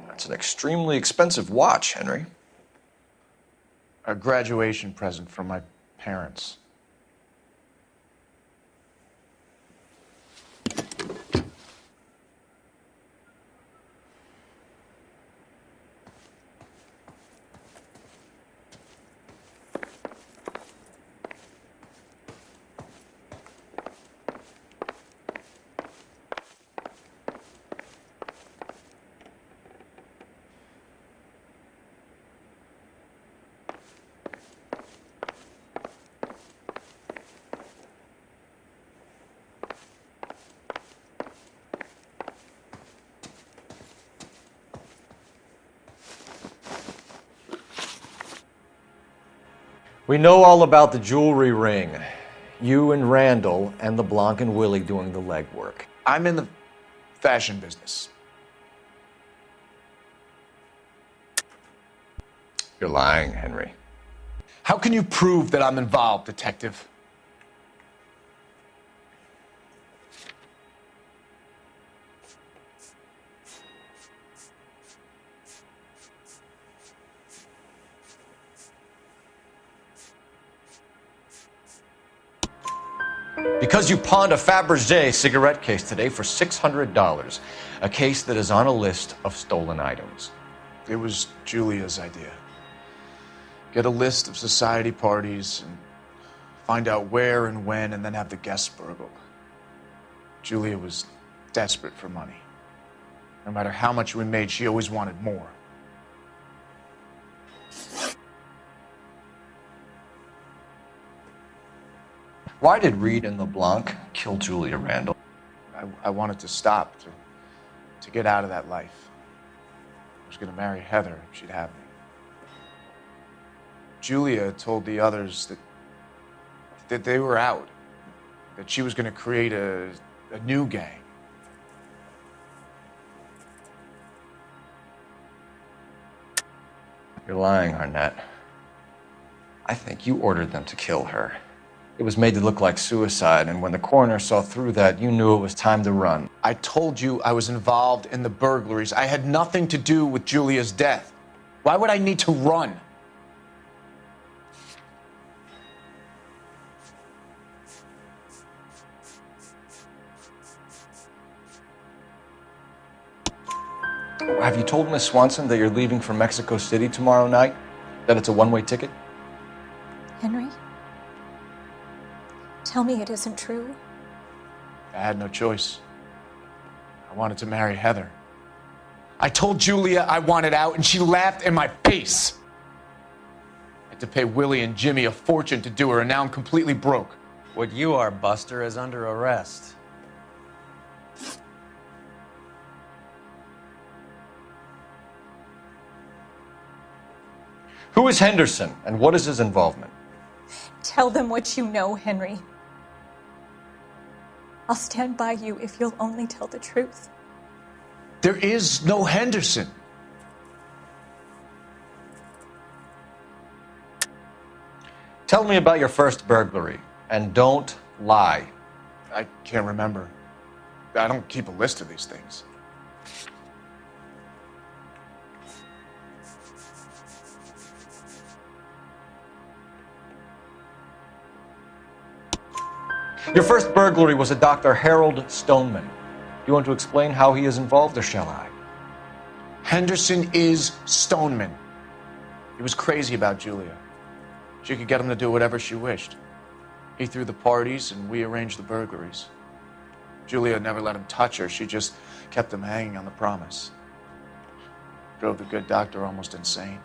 That's an extremely expensive watch, Henry. A graduation present from my parents. We know all about the jewelry ring. You and Randall and LeBlanc and Willie doing the legwork. I'm in the fashion business. You're lying, Henry. How can you prove that I'm involved, detective? Because you pawned a Fabergé cigarette case today for $600. A case that is on a list of stolen items. It was Julia's idea. Get a list of society parties and find out where and when and then have the guests burgled. Julia was desperate for money. No matter how much we made, she always wanted more. Why did Reed and LeBlanc kill Julia Randall? I wanted to stop, to get out of that life. I was going to marry Heather if she'd have me. Julia told the others that they were out, that she was going to create a new gang. You're lying, Arnett. I think you ordered them to kill her. It was made to look like suicide, and when the coroner saw through that, you knew it was time to run. I told you I was involved in the burglaries. I had nothing to do with Julia's death. Why would I need to run? Have you told Miss Swanson that you're leaving for Mexico City tomorrow night? That it's a one-way ticket? Henry? Tell me it isn't true. I had no choice. I wanted to marry Heather. I told Julia I wanted out, and she laughed in my face. I had to pay Willie and Jimmy a fortune to do her, and now I'm completely broke. What you are, Buster, is under arrest. Who is Henderson, and what is his involvement? Tell them what you know, Henry. I'll stand by you if you'll only tell the truth. There is no Henderson. Tell me about your first burglary, and don't lie. I can't remember. I don't keep a list of these things. Your first burglary was a Dr. Harold Stoneman. Do you want to explain how he is involved, or shall I? Henderson is Stoneman. He was crazy about Julia. She could get him to do whatever she wished. He threw the parties, and we arranged the burglaries. Julia never let him touch her. She just kept him hanging on the promise. Drove the good doctor almost insane.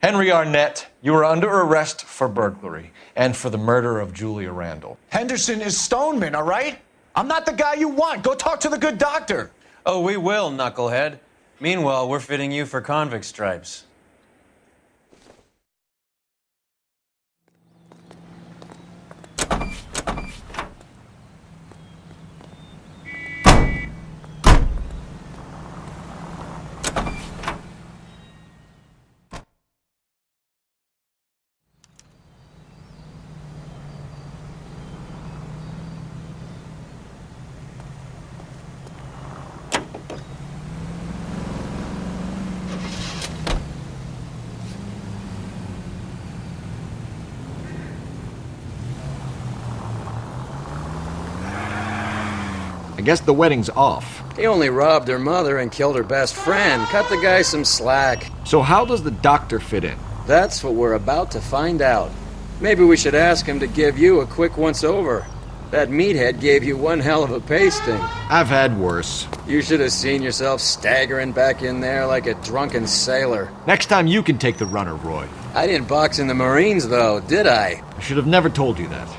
Henry Arnett, you are under arrest for burglary and for the murder of Julia Randall. Henderson is Stoneman, all right? I'm not the guy you want. Go talk to the good doctor. Oh, we will, knucklehead. Meanwhile, we're fitting you for convict stripes. I guess the wedding's off. He only robbed her mother and killed her best friend. Cut the guy some slack. So how does the doctor fit in? That's what we're about to find out. Maybe we should ask him to give you a quick once-over. That meathead gave you one hell of a pasting. I've had worse. You should have seen yourself staggering back in there like a drunken sailor. Next time you can take the runner, Roy. I didn't box in the Marines, though, did I? I should have never told you that.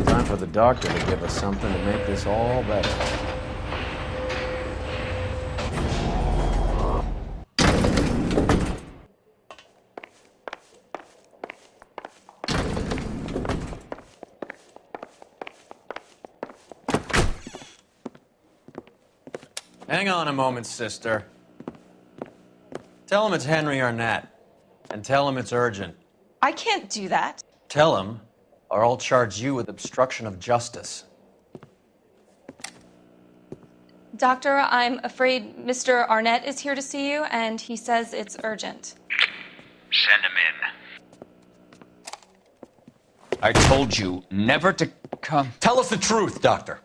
Time for the doctor to give us something to make this all better. Hang on a moment, sister. Tell him it's Henry Arnett, and tell him it's urgent. I can't do that. Tell him or I'll charge you with obstruction of justice. Doctor, I'm afraid Mr. Arnett is here to see you, and he says it's urgent. Send him in. I told you never to come. Tell us the truth, Doctor.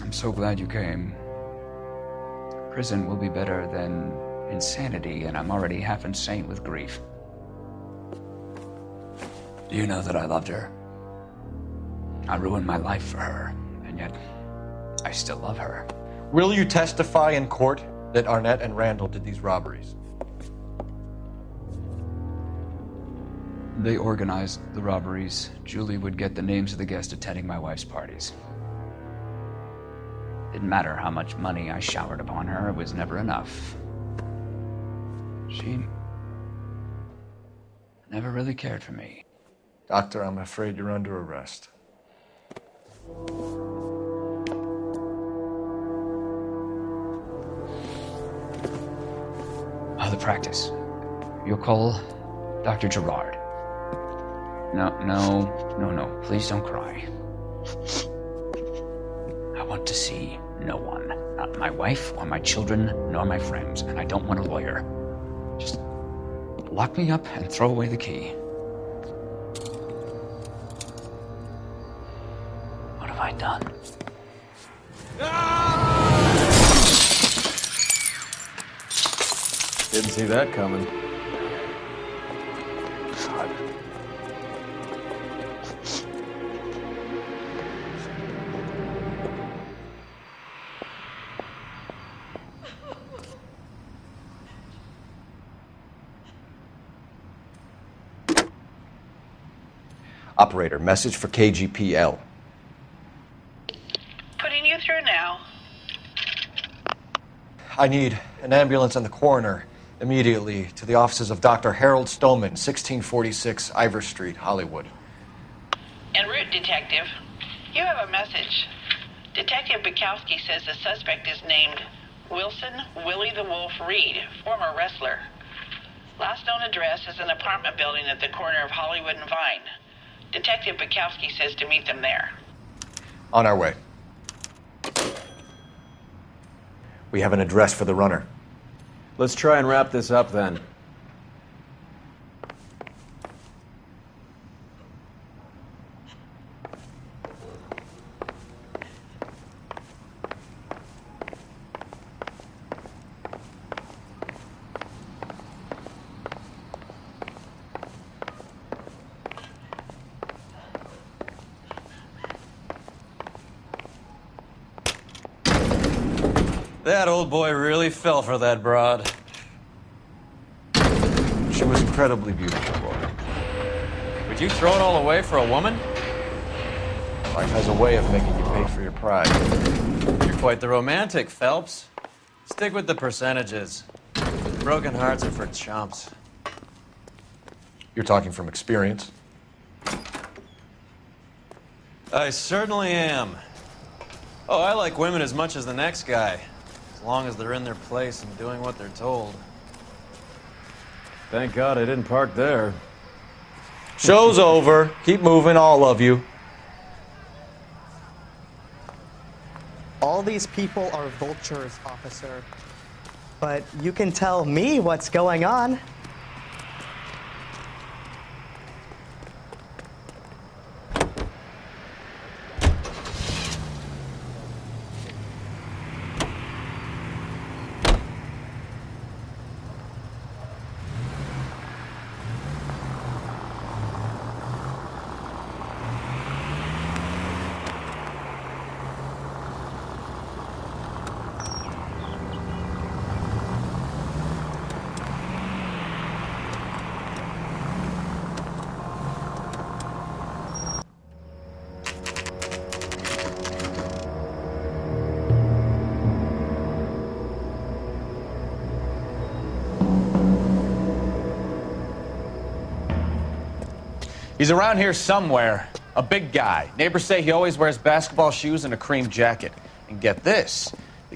I'm so glad you came. Prison will be better than insanity, and I'm already half insane with grief. Do you know that I loved her? I ruined my life for her, and yet I still love her. Will you testify in court that Arnett and Randall did these robberies? They organized the robberies. Julie would get the names of the guests attending my wife's parties. Didn't matter how much money I showered upon her, it was never enough. She never really cared for me. Doctor, I'm afraid you're under arrest. The practice. You'll call Dr. Gerard. No. Please don't cry. I want to see no one. Not my wife or my children, nor my friends. And I don't want a lawyer. Just lock me up and throw away the key. What have I done? Didn't see that coming. God. Operator, message for KGPL. Putting you through now. I need an ambulance and the coroner immediately to the offices of Dr. Harold Stoneman, 1646 Ivor Street, Hollywood. En route, Detective. You have a message. Detective Bukowski says the suspect is named Wilson Willie the Wolf Reed, former wrestler. Last known address is an apartment building at the corner of Hollywood and Vine. Detective Bukowski says to meet them there. On our way. We have an address for the runner. Let's try and wrap this up then. That old boy really fell for that broad. She was incredibly beautiful, Roy. Would you throw it all away for a woman? Life has a way of making you pay for your pride. You're quite the romantic, Phelps. Stick with the percentages. Broken hearts are for chumps. You're talking from experience. I certainly am. Oh, I like women as much as the next guy. As long as they're in their place and doing what they're told. Thank God I didn't park there. Show's over. Keep moving, all of you. All these people are vultures, officer. But you can tell me what's going on. He's around here somewhere. A big guy. Neighbors say he always wears basketball shoes and a cream jacket. And get this, the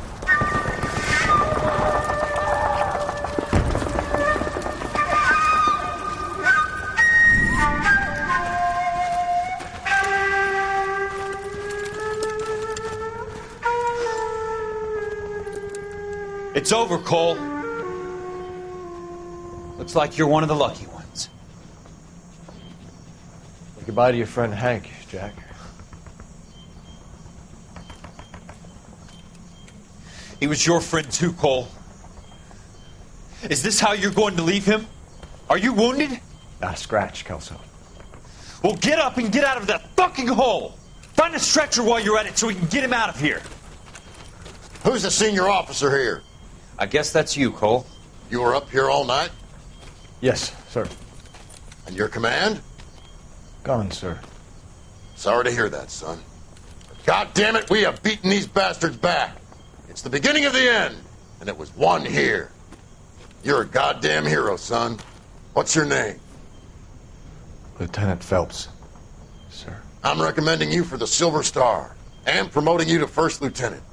It's over, Cole. Looks like you're one of the lucky ones. Say goodbye to your friend Hank, Jack. He was your friend too, Cole. Is this how you're going to leave him? Are you wounded? Not a scratch, Kelso. Well, get up and get out of that fucking hole! Find a stretcher while you're at it so we can get him out of here. Who's the senior officer here? I guess that's you, Cole. You were up here all night? Yes, sir. And your command? Gone, sir. Sorry to hear that, son. But God damn it, we have beaten these bastards back. It's the beginning of the end, and it was one here. You're a goddamn hero, son. What's your name? Lieutenant Phelps, sir. I'm recommending you for the Silver Star and promoting you to first lieutenant.